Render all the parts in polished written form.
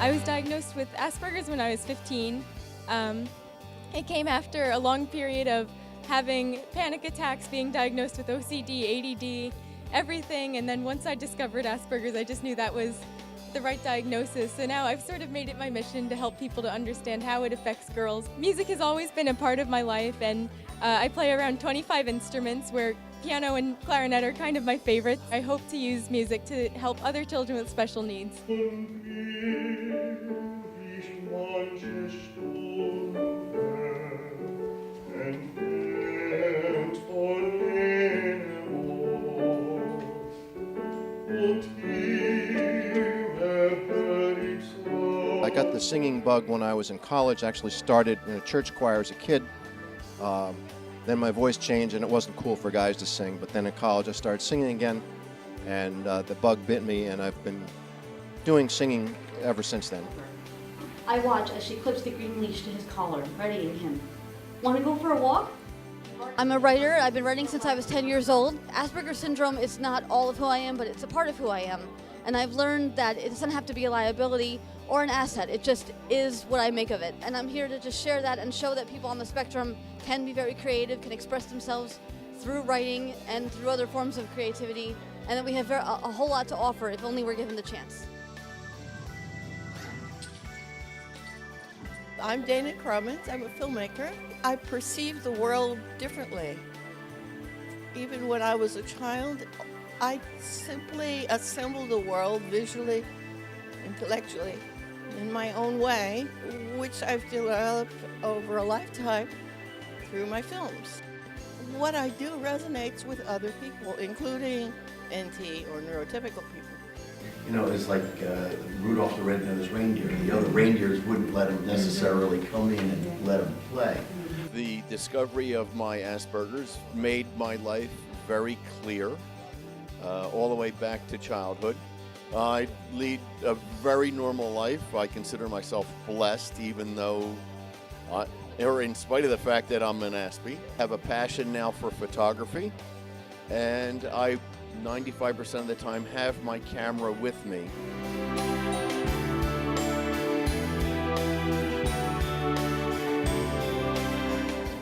I was diagnosed with Asperger's when I was 15. It came after a long period of having panic attacks, being diagnosed with OCD, ADD, everything, and then once I discovered Asperger's, I just knew that was the right diagnosis. So now I've sort of made it my mission to help people to understand how it affects girls. Music has always been a part of my life, and I play around 25 instruments, where piano and clarinet are kind of my favorites. I hope to use music to help other children with special needs. I got the singing bug when I was in college. Actually started in a church choir as a kid. Then my voice changed and it wasn't cool for guys to sing. But then in college I started singing again, and the bug bit me, and I've been doing singing ever since then. I watch as she clips the green leash to his collar, readying him. Want to go for a walk? I'm a writer. I've been writing since I was 10 years old. Asperger syndrome is not all of who I am, but it's a part of who I am. And I've learned that it doesn't have to be a liability or an asset. It just is what I make of it. And I'm here to just share that and show that people on the spectrum can be very creative, can express themselves through writing and through other forms of creativity, and that we have a whole lot to offer if only we're given the chance. I'm Dana Crummins. I'm a filmmaker. I perceive the world differently. Even when I was a child, I simply assembled the world visually, intellectually, in my own way, which I've developed over a lifetime through my films. What I do resonates with other people, including NT or neurotypical people. You know, it's like Rudolph the Red-Nosed Reindeer. The other reindeers wouldn't let him necessarily come in and let him play. The discovery of my Asperger's made my life very clear, all the way back to childhood. I lead a very normal life. I consider myself blessed, even though, or in spite of the fact that I'm an Aspie. I have a passion now for photography, and I 95% of the time have my camera with me. It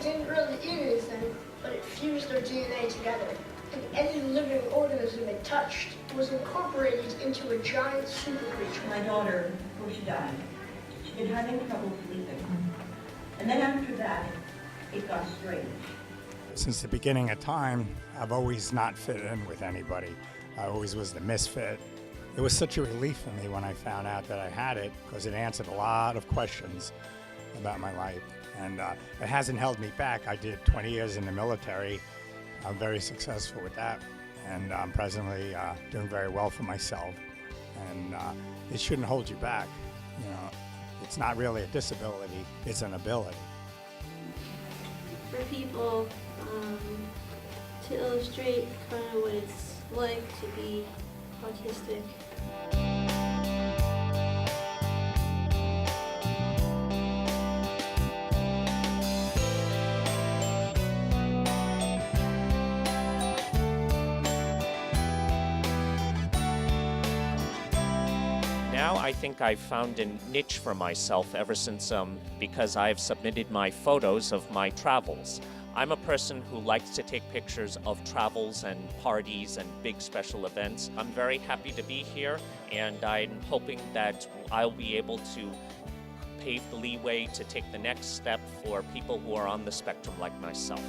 didn't really eat anything, but it fused their DNA together. And any living organism it touched was incorporated into a giant super creature. My daughter, before she died, she'd been having trouble sleeping. And then after that, it got strange. Since the beginning of time, I've always not fit in with anybody. I always was the misfit. It was such a relief for me when I found out that I had it, because it answered a lot of questions about my life. And it hasn't held me back. I did 20 years in the military. I'm very successful with that. And I'm presently doing very well for myself. And it shouldn't hold you back. You know, it's not really a disability, it's an ability. For people to illustrate kind of what it's like to be autistic. Now I think I've found a niche for myself ever since, because I've submitted my photos of my travels. I'm a person who likes to take pictures of travels and parties and big special events. I'm very happy to be here, and I'm hoping that I'll be able to pave the leeway to take the next step for people who are on the spectrum like myself.